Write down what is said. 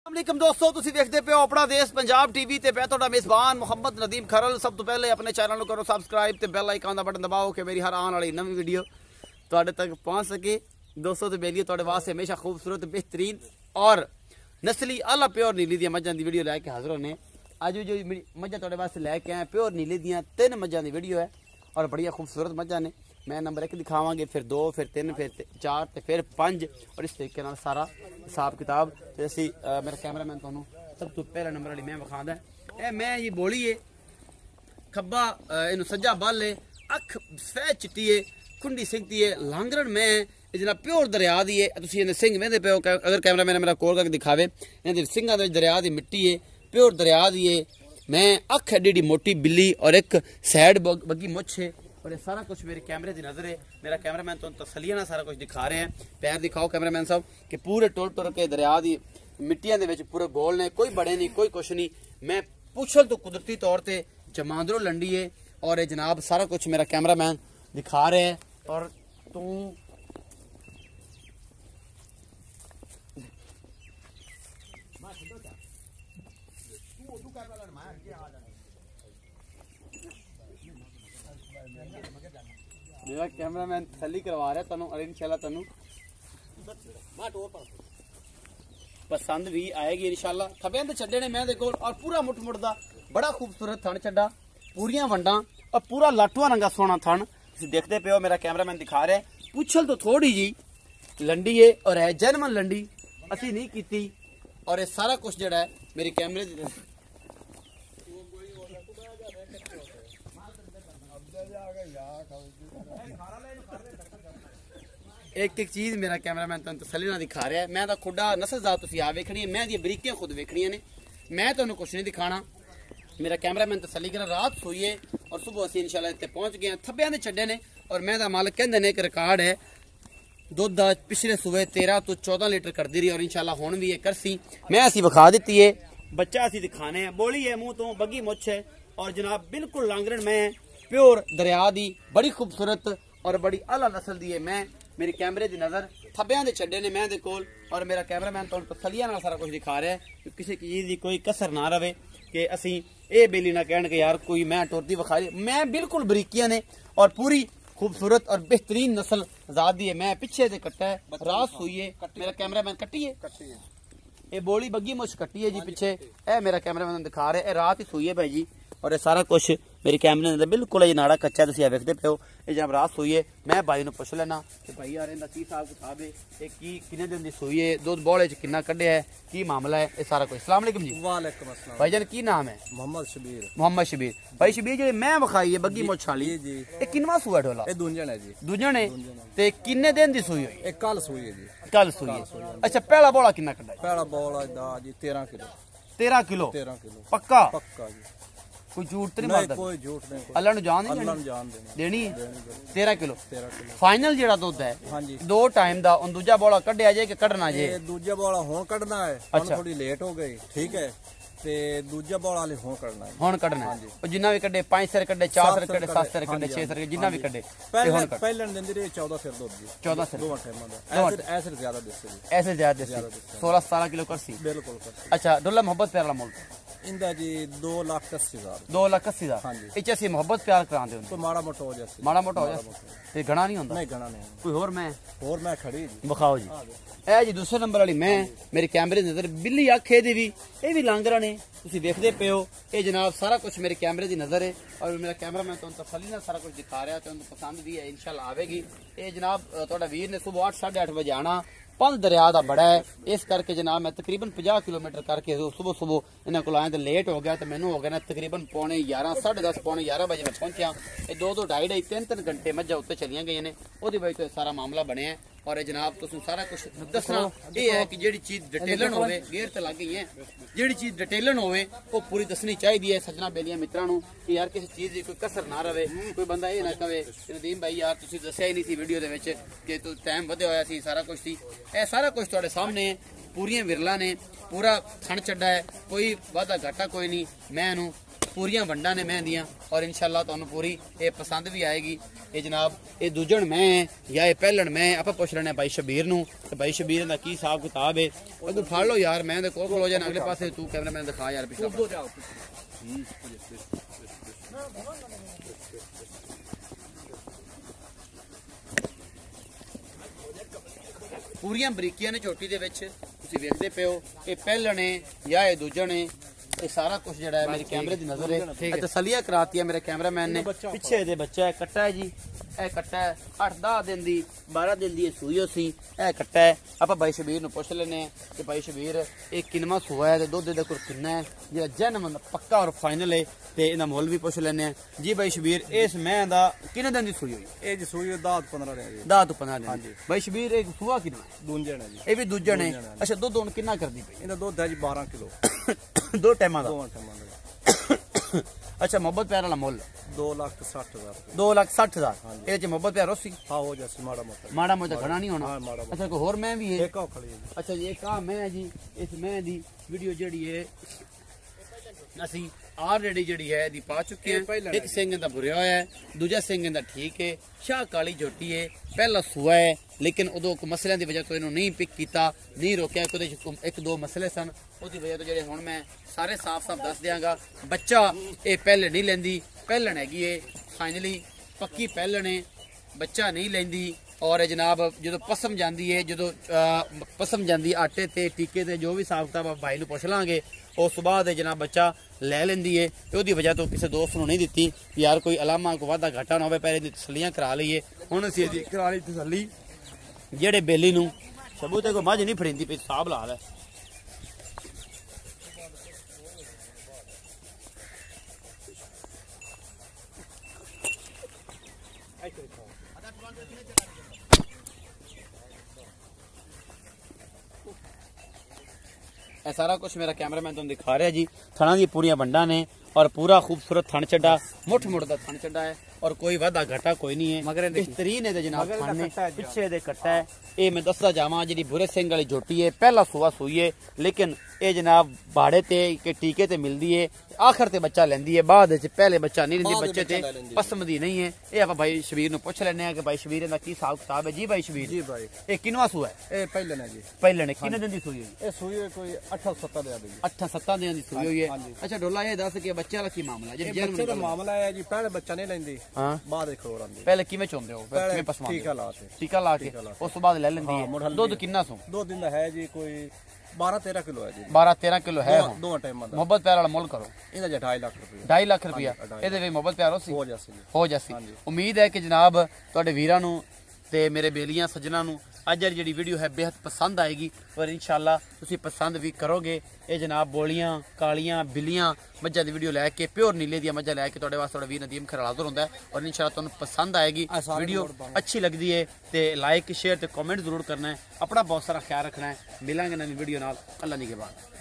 वालेकुम दोस्तों, तुसी देखते पे हो अपना देश पंजाब टीवी ते मैं तुहाडा मेज़बान मोहम्मद नदीम खरल। सब तो पहले अपने चैनल को करो सब्सक्राइब ते बेल आइकन दा बटन दबाओ कि मेरी हर आने वाली नवी वीडियो तुहाडे तक पहुंच सके। दोस्तों तो बेलिए तुहाडे वास्ते हमेशा खूबसूरत बेहतरीन और नस्ली आला प्योर नीली दी मझां दी वीडियो लैके हाजिर होने। अज जो मझां तुहाडे वास्ते लैके आए प्योर नीली दियां 3 मझां दी वीडियो है और बड़िया खूबसूरत मझां ने। मैं नंबर 1 दिखावांगे, फिर 2, फिर 3, फिर 4 ते फिर 5 और इस तरीके नाल सारा हिसाब किताब ते असी मेरा कैमरामैन तुहानू सब तो पहला नंबर वाली मैं विखांदा है। मैं ये बोली है खब्बा इनू सज्जा बल है, अख सफेद चिट्टी है, खुंडी सिंगती है, लांगरन में जना प्योर दरिया दी है। तुसीं इहदे सिंह वेंदे पे हो, अगर कैमरामैन मेरा कोल करके दिखावे, इहदे सिंघां दे दरिया दी मिट्टी है, प्योर दरिया दी है। मैं अख एडी मोटी बिल्ली और एक सैड बग्गी मुछ है और ये सारा कुछ मेरे कैमरे की नज़र है। मेरा कैमरामैन तो तसलिया ना सारा कुछ दिखा रहे हैं। पैर दिखाओ कैमरामैन साहब कि पूरे टुर टुर के दरिया की मिट्टियां दे विच पूरे गोल ने, कोई बड़े नहीं कोई कुछ नहीं। मैं पुछल तो कुदरती तौर पर जमांदरों लंडी है और ये जनाब सारा कुछ मेरा कैमरामैन दिखा रहे हैं। और तू मेरा कैमरामैन तसल्ली करवा रहा है तुहानू और इंशाल्लाह तुहानू पसंद भी आएगी इंशाल्लाह। खब्बे दे छड्डे ने मैं दे कोल और पूरा मुठ दा बड़ा खूबसूरत थन छड्डा, पूरियां वंडा और पूरा लाटुआ रंगा सोना थन। तुसीं देखते पे हो, मेरा कैमरामैन दिखा रहा है। पुछल तो थोड़ी जी लंडी है और है जर्मन लंडी, असी नहीं कीती। और ये सारा कुछ जड़ा है मेरी कैमरे एक एक चीज मेरा कैमरामैन तुहानू तसल्ली ना दिखा रहा है। मैं तो खुदा नस्लजात तुसीं आ वेखनी है, मैं दी बरीकियां खुद वेखनियां ने, मैं तुहानू कुछ नहीं दिखाना। मेरा कैमरामैन तसल्ली कर रात सोई है और सुबह असीं इंशाल्लाह इत्थे पहुंच गए हैं। थब्बियां दे छड्डे ने और मैं दा मालिक कहंदे ने एक रिकॉर्ड है दुध दा पिछले सुबह 13 तो 14 लीटर करदी रही और इंशाल्लाह हुण भी ये करसी। मैं असीं विखा दित्ती है, बच्चा असीं दिखाने हैं। बोली है मुंह तो बग्गी मुछ है और जनाब बिल्कुल लांगरन में प्योर दरिया दी बड़ी खूबसूरत और बड़ी आला नस्ल दी है। मैं मेरी कैमरे की नज़र थब्बियां दे छड्डे ने मैं दे कोल और मेरा कैमरामैन तुहानू तसल्लिया नाल सारा कुछ दिखा रहा है कि किसी चीज़ की कोई कसर ना रहे कि असी ये बेली ना कहण कि यार कोई मैं टुरदी विखा रही। मैं बिल्कुल बरीकियां ने और पूरी खूबसूरत और बेहतरीन नस्ल ज़ात दी है। मैं पीछे से कट्टा है, रात सोई है। मेरा कैमरामैन कट्टी है, ये बोली बग्गी मुछ कट्टी है जी पीछे। ए मेरा कैमरामैन दिखा रहे है रात ही सोई है भाई जी। और ये सारा कुछ मेरी कैमरे ने बिल्कुल ये नाड़ा कच्चा तुसीं वेखदे पे हो। ये जनाब रात सोई है। मैं भाई नूं पुछ लेना कि भाई यार इहदा की हिसाब किताब है, ये की किन्ने दिन दी सोई है, दुध बोले च किन्ना कड्ढिया है, की मामला है, ये सारा कुछ। अस्सलाम वालेकुम जी। वालेकुम अस्सलाम। भाईजान की नाम है? मोहम्मद शबीर। मोहम्मद शबीर। भाई शबीर जी मैं विखाई है बग्गी मुछ वाली, ये किनवा सूआ ढोला? ये दूंजन है जी। दूजन है ते किन्ने दिन दी सोई हुई? ये कल सोई है जी। कल सोई है। अच्छा पहला बोला किन्ना कड्ढा है? पहला बोला दा जी 13 किलो। 13 किलो? 13 किलो पक्का? पक्का जी। कोई झूठ तो नहीं नहीं मारदा? कोई झूठ नहीं। अल्लाह नूं जान अल्लाह नहीं ਨੂੰ ਜਾਨ देनी है 13 किलो। 13 किलो फाइनल जेड़ा दुध है हाँ जी। 2 टाइम दा उन दूजा बोला कढ़िया जे कि कढ़ना जे? ये दूजा बोला हुण कढ़ना है। अच्छा। थोड़ी लेट हो गई, ठीक है। ते दूजा बोला ले हुण कढ़ना है। हुण कढ़ना है। और जिन्ना भी कढ़े 5 सिर कढ़े 4 सिर कढ़े 7 सिर कढ़े 6 सिर जिन्ना भी कढ़े पहले पहले दिन दी 14 सिर दूध जी। 14 सिर दो टाइम दा ऐसे ज्यादा देसी जी। ऐसे ज्यादा 16-17 किलो करसी। बिल्कुल कर। अच्छा डुल्ला मोहब्बत प्यार वाला मुल्क इंदा जी 2,80,000। 2,80,000। हाँ जी। इच असी मोहब्बत प्यार करांदे हुंदे? तो माड़ा मोटा हो जासी। माड़ा मोटा हो जा ते घना नहीं होंदा? नहीं घना नहीं। कोई और मैं खड़ी जी। विखाओ जी। ए जी दूसरे नंबर वाली मैं मेरे कैमरे की नजर बिल्ली आखे दी भी ये भी लांगरा ने तुसीं देखदे पे हो। ये जनाब सारा कुछ मेरे कैमरे की नजर है और मेरा कैमरामैन तुहानू तसल्ली नाल सारा कुछ दिखा रहा है। तुहानू पसंद भी है इंशाल्लाह आवेगी। ये जनाब तुहाडा वीर ने सुबह 8-8:30 बजे आना। पंज दरिया का बड़ा है इस करके जनाब मैं तकरीबन 50 किलोमीटर करके सुबह सुबह इन्होंने को आया तो लेट हो गया तो मैनू हो गया ना तकरीबन 11:15 10:30 11 बजे मैं पहुंचा। ये 2-2 2.5 3-3 घंटे मज्जा उत्ते चलियां गई ने, ओदी वजह तो सारा मामला बनया है। और जनाब तुसीं सारा कुछ दसना ये है कि जेड़ी चीज डिटेलन होवे, गेर तो लग गई है, जेड़ी चीज डिटेलन होवे वो पूरी दसनी चाहिए है सजना बेलियां मित्रां नूं कि यार किसी चीज की कोई कसर ना रहे। कोई बंदा ये ना कहे नदीम भाई यार तुसीं दस्सिया ही नहीं सी वीडियो दे विच कि तू टाइम वधिया होया सी, सारा कुछ सी। ये सारा कुछ तुहाडे सामने है, पूरियां विरला ने, पूरा थण चड्डा है, कोई वादा घाटा कोई नहीं। मैं पूरियां वंडा ने मैं दियां और इंशाल्लाह तुहानू पूरी ये पसंद भी आएगी। ये जनाब ये दूजण मैं या ये पहलण मैं आप पुछ लेने भाई शबीर नू ते भाई शबीर दा की हिसाब किताब है। अगू फड़ लो यार मैं दे कोल खलो जाना अगले पासे तू कैमरा मैन दिखा यार पिछला पूरियां बरीकियां ने झोटी दे विच तुसीं वेखदे पियो ये पहलण है या ये दूजण है। ये सारा कुछ जड़ा है मेरे कैमरे की नजर है तसलिया कराती है मेरे कैमरामैन ने। पिछे दे बच्चा है कट्टा है जी ए कट्टा है 8-10 दिन दी 12 दिन दी सूई सी ए कट्टा है। आप भाई शबीर नू पुछ लेने कि भाई शबीर एक किनवा सूआ है दुध दे कोल किन्ना है जेड़ा जन्म पक्का और फाइनल है ते इहदा मुल भी पुछ लेने जी। भाई शबीर इस मैं दा किन्ने दिन दी सूई होई ਇਹ ਜੀ ਸੂਈ 10-15 ਦਿਨ ਜੀ 10 ਤੋਂ 15 दिन भाई शबीर एक सूआ किन्ना है ਦੂਜਣ ਹੈ ਜੀ ਇਹ ਵੀ ਦੂਜਣ ਹੈ। ਅੱਛਾ ਦੁੱਧ ਹੁਣ ਕਿੰਨਾ ਕਰਦੀ ਪਈ ਇਹਦਾ ਦੁੱਧ ਹੈ ਜੀ 12 ਕਿਲੋ ਦੋ ਟਾਈਮਾਂ ਦਾ। ਦੋਵਾਂ ਟਾਈਮਾਂ ਦਾ ਅੱਛਾ ਮੁਹੱਬਤ ਪਿਆਰ ਵਾਲਾ ਮੁੱਲ 2,60,000 2,60,000 ਇਹਦੇ ਚ ਮੁਹੱਬਤ ਪਿਆਰ ਹੋਸੀ ਹਾਂ ਹੋ ਜਾਸੀ ਮਾੜਾ ਮੋਟਾ ਮਾੜਾ ਮੋਟਾ ਘਣਾ ਨਹੀਂ ਹੋਣਾ। ਹਾਂ ਮਾੜਾ ਮੋਟਾ ਅੱਛਾ ਕੋਈ ਹੋਰ ਮੈਂ ਵੀ ਹੈ ਇੱਕ ਉਹ ਖੜੀ ਹੈ ਜੀ ਅੱਛਾ ਜੀ ਇੱਕ ਆ ਮੈਂ ਹੈ ਜੀ ਇਸ ਮੈਂ ਦੀ ਵੀਡੀਓ ਜਿਹੜੀ ਹੈ ਅਸੀਂ ਆਲਰੇਡੀ ਜਿਹੜੀ ਹੈ ਇਹਦੀ ਪਾ ਚੁੱਕੇ ਹਾਂ। ਇੱਕ ਸਿੰਘ ਦਾ ਬੁਰਿਆ ਹੋਇਆ ਹੈ ਦੂਜਾ ਸਿੰਘ ਦਾ ਠੀਕ ਹੈ ਸ਼ਾਹ ਕਾਲੀ ਝੋਟੀ ਹੈ ਪਹਿਲਾ ਸੂਆ ਹੈ ਲੇਕਿਨ ਉਦੋਂ ਕੋ ਮਸਲਿਆਂ ਦੀ ਵਜ੍ਹਾ ਤੋਂ ਇਹਨੂੰ ਨਹੀਂ ਪਿਕ ਕੀਤਾ ਨਹੀਂ ਰੋਕਿਆ ਉਹਦੇ ਇੱਕ ਦੋ ਮਸਲੇ ਸਨ ਉਹਦੀ ਵਜ੍ਹਾ ਤੋਂ ਜਿਹੜੇ ਹੁਣ ਮੈਂ ਸਾਰੇ ਸਾਫ਼-ਸਾਫ਼ ਦੱਸ ਦਿਆਂਗਾ। ਬੱਚਾ ਇਹ ਪਹਿਲੇ ਨਹੀਂ ਲੈਂਦੀ ਪਹਿਲਣ ਹੈਗੀ ਏ ਫਾਈਨਲੀ ਪੱਕੀ ਪਹਿਲਣ ਹੈ ਬੱਚਾ ਨਹੀਂ ਲੈਂਦੀ और जनाब जो पसम जाती है जो पसम जाती आटे ते टीके ते जो भी हिसाब किताब भाई नूं पुछ लांगे उस बाद जनाब बच्चा लै लेंदी है तो उसकी वजह तो किसी दोस्त नूं नहीं दित्ती यार कोई अलामा को वाधा घाटा ना हो पहले तसलियां करा लईए हुण असीं करा लई तसली जेड़े बेली नूं सबूते को मझ नहीं फड़ींदी पई साहब ला लै सारा कुछ मेरा कैमरामैन तुम दिखा रहा है जी। थना दी पूरी वंडा ने और पूरा खूबसूरत थन चड्डा मुठ मुठ दा थन चड्डा है और कोई वादा घाटा कोई नहीं है मगर बेहतरीन है जनाब थन ने पिछे दे कट्टा है। ये मैं दसदा जावां जी बुरे सिंह वाली झोटी है पहला सूआ सूई है लेकिन ये जनाब भाड़े ते के टीके ते मिलदी है आखिर ते बच्चा लेंदी है बाद विच पहले बच्चा नहीं लेंदी बच्चे ते पसंद दी नहीं है। ये आप भाई शबीर नूं पुछ लैने कि भाई शबीर दा की हिसाब किताब है जी। भाई शबीर जी भाई ये किनवा सूआ है ਇਹ ਪਹਿਲਾਂ ਹੈ ਜੀ पहले ने किन्ने दिन दी सूई है ਇਹ ਸੂਈ ਕੋਈ 8-7 ਦਿਨ ਦੀ 8-7 दिन दी सूई हुई है। अच्छा डोला ये दस के बच्चे वाला की मामला है ਬੱਚੇ ਦਾ ਮਾਮਲਾ ਹੈ ਜੀ ਪਹਿਲੇ ਬੱਚਾ ਨਹੀਂ ਲੈਂਦੀ हां ਬਾਅਦ ਵਿੱਚ ਹੋਰ ਆਂਦੀ पहले किवें चोंदे हो किवें पसमांदे ਟੀਕਾ ਲਾ ਕੇ टीका ला के उस तो बाद ले लेंदी है। दूध किन्ना सो 2 दिन ਦਾ ਹੈ ਜੀ ਕੋਈ 12-13 ਕਿਲੋ ਹੈ ਜੀ 12-13 किलो है ਦੋ ਟਾਈਮਾਂ ਦਾ मोहब्बत प्यार वाला मुल करो ਇਹਦਾ 2.5 ਲੱਖ ਰੁਪਏ 2.5 ਲੱਖ ਰੁਪਇਆ ਇਹਦੇ ਵਿੱਚ ਮੁਹੱਬਤ ਪਿਆਰ ਹੋ ਜਾਸੀ ਹੋ ਜਾਸੀ। ਉਮੀਦ ਹੈ ਕਿ ਜਨਾਬ ਤੁਹਾਡੇ ਵੀਰਾਂ ਨੂੰ ਤੇ ਮੇਰੇ ਬੇਲੀਆਂ ਸੱਜਣਾ ਨੂੰ ਅੱਜ ਵਾਲੀ ਜਿਹੜੀ ਵੀਡੀਓ ਹੈ ਬੇहद ਪਸੰਦ ਆਏਗੀ ਔਰ ਇਨਸ਼ਾਅੱਲਾ ਤੁਸੀਂ ਪਸੰਦ ਵੀ ਕਰੋਗੇ। ਇਹ ਜਨਾਬ ਬੋਲੀਆਂ ਕਾਲੀਆਂ ਬਿੱਲੀਆਂ ਮੱਝਾਂ ਦੀ ਵੀਡੀਓ ਲੈ ਕੇ ਪਿਓਰ ਨੀਲੇ ਦੀਆਂ ਮੱਝਾਂ ਲੈ ਕੇ ਤੁਹਾਡੇ ਵਾਸਤੇ ਤੁਹਾਡਾ ਵੀਰ ਨਦੀਮ ਖਰੜ ਹਾਜ਼ਰ ਹੁੰਦਾ ਹੈ ਔਰ ਇਨਸ਼ਾਅੱਲਾ ਤੁਹਾਨੂੰ ਪਸੰਦ ਆਏਗੀ ਵੀਡੀਓ ਅੱਛੀ ਲੱਗਦੀ ਹੈ ਤੇ ਲਾਈਕ ਸ਼ੇਅਰ ਤੇ ਕਮੈਂਟ ਜ਼ਰੂਰ ਕਰਨਾ ਹੈ। ਆਪਣਾ ਬਹੁਤ ਸਾਰਾ ਖਿਆਲ ਰੱਖਣਾ ਹੈ। ਮਿਲਾਂਗੇ ਨਵੀਂ ਵੀਡੀਓ ਨਾਲ। ਅੱਲਾ ਨਿਗਹਿਬਾਨ।